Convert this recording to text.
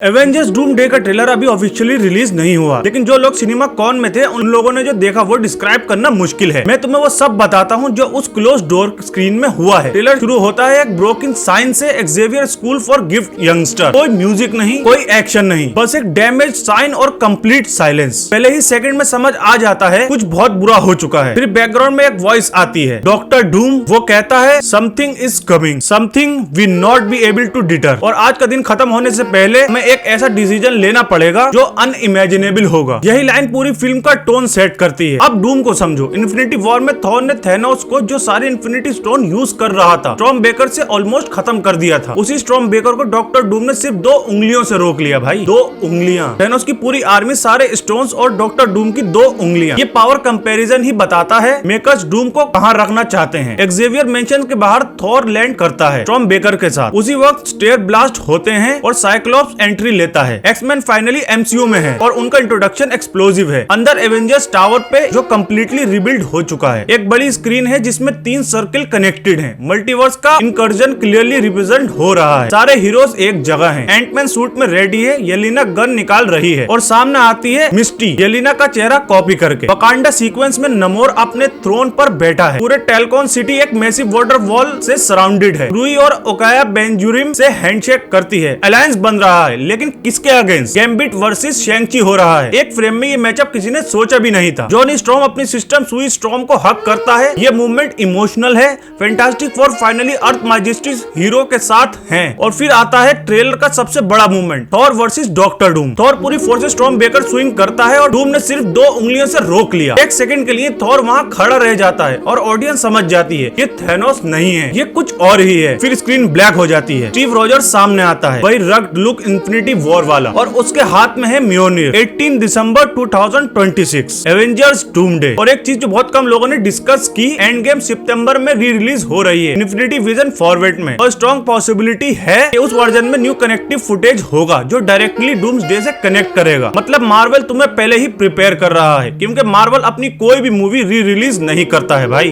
Avengers Doom day का trailer अभी officially release नहीं हुआ, लेकिन जो लोग सिनेमा कॉन में थे उन लोगों ने जो देखा वो डिस्क्राइब करना मुश्किल है। मैं तुम्हें वो सब बताता हूँ जो उस क्लोज डोर स्क्रीन में हुआ है। ट्रेलर शुरू होता है एक ब्रोकन साइन से, Xavier school for gift youngster. कोई म्यूजिक नहीं, कोई एक्शन नहीं, बस एक डैमेज साइन और कंप्लीट साइलेंस। पहले ही सेकंड में समझ आ जाता है कुछ बहुत बुरा हो चुका है। फिर बैकग्राउंड में एक वॉइस आती है, डॉक्टर डूम। वो कहता है something is coming, something we not be able to deter. और आज का दिन खत्म होने से पहले हमें एक ऐसा डिसीजन लेना पड़ेगा जो अनइमेजिनेबल होगा। यही लाइन पूरी फिल्म का टोन सेट करती है। अब डूम को समझो। इन्फिनिटी वॉर में थॉर ने थैनोस को जो सारे इन्फिनिटी स्टोन यूज कर रहा था, स्टॉर्म बेकर से ऑलमोस्ट खत्म कर दिया था। उसी स्टॉर्म बेकर को डॉक्टर डूम ने सिर्फ 2 उंगलियों से रोक लिया भाई, 2 उंगलियां। थैनोस की पूरी आर्मी, सारे स्टोन्स और डॉक्टर डूम की 2 उंगलियां। ये पावर कंपैरिजन ही बताता है मेकर्स डूम को कहां रखना चाहते हैं। एक्सेवियर मेंशन के बाहर थॉर लैंड करता है स्टॉर्म बेकर के साथ। उसी वक्त स्टेयर ब्लास्ट होते हैं और साइक्लोप्स एंट्री लेता है। एक्समैन फाइनली एमसीयू में है और उनका इंट्रोडक्शन एक्सप्लोसिव है। अंदर एवेंजर्स टावर पे जो कंप्लीटली रिबिल्ड हो चुका है। एक बड़ी स्क्रीन है जिसमें 3 सर्किल कनेक्टेड हैं। मल्टीवर्स का इनकर्जन क्लियरली रिप्रेजेंट हो रहा है। सारे हीरोज एक जगह हैं। एंटमैन सूट में रेडी है, येलेना गन निकाल रही है और सामने आती है मिस्टी, येलेना का चेहरा कॉपी करके। वकांडा सीक्वेंस में नमोर अपने थ्रोन पर बैठा है। पूरे टेलकॉन सिटी एक मैसिव वाटर वॉल से सराउंडेड है। रूई और ओकाया बेंजुरिम से हैंडशेक करती है। अलायंस बन रहा है, लेकिन किसके अगेंस्ट? गैम्बिट वर्सेस शैंग-ची हो रहा है। एक फ्रेम में ये मैचअप किसी ने सोचा भी नहीं था। जॉनी स्टॉर्म अपनी सिस्टम सुई स्टॉर्म को हक करता है। ये मूवमेंट इमोशनल है। फैंटास्टिक फोर फाइनली अर्थ मैजेस्टिक हीरो के साथ हैं। और फिर आता है ट्रेलर का सबसे बड़ा movement, Thor versus doctor Doom. Thor पूरी फोर्स से स्टॉर्म बेकर स्विंग करता है और डूम ने सिर्फ 2 उंगलियों से रोक लिया। एक सेकंड के लिए थॉर वहां खड़ा रह जाता है और ऑडियंस समझ जाती है ये थैनोस नहीं है, ये कुछ और ही है। फिर स्क्रीन ब्लैक हो जाती है। स्टीव रॉजर्स सामने आता है, वही रग्ड लुक इन्फिनिटी वॉर वाला, और उसके हाथ में है म्योनिर। 18 दिसंबर 2026 एवेंजर्स डूम डे। और एक चीज जो बहुत कम लोगों ने डिस्कस की, एंड गेम सितंबर में री रिलीज हो रही है इन्फिनिटी विजन फॉरवर्ड में। और स्ट्रॉन्ग पॉसिबिलिटी है कि उस वर्जन में न्यू कनेक्टिव फुटेज होगा जो डायरेक्टली डूम्सडे से कनेक्ट करेगा। मतलब मार्वल तुम्हें पहले ही प्रिपेयर कर रहा है, क्योंकि मार्वल अपनी कोई भी मूवी री रिलीज नहीं करता है भाई।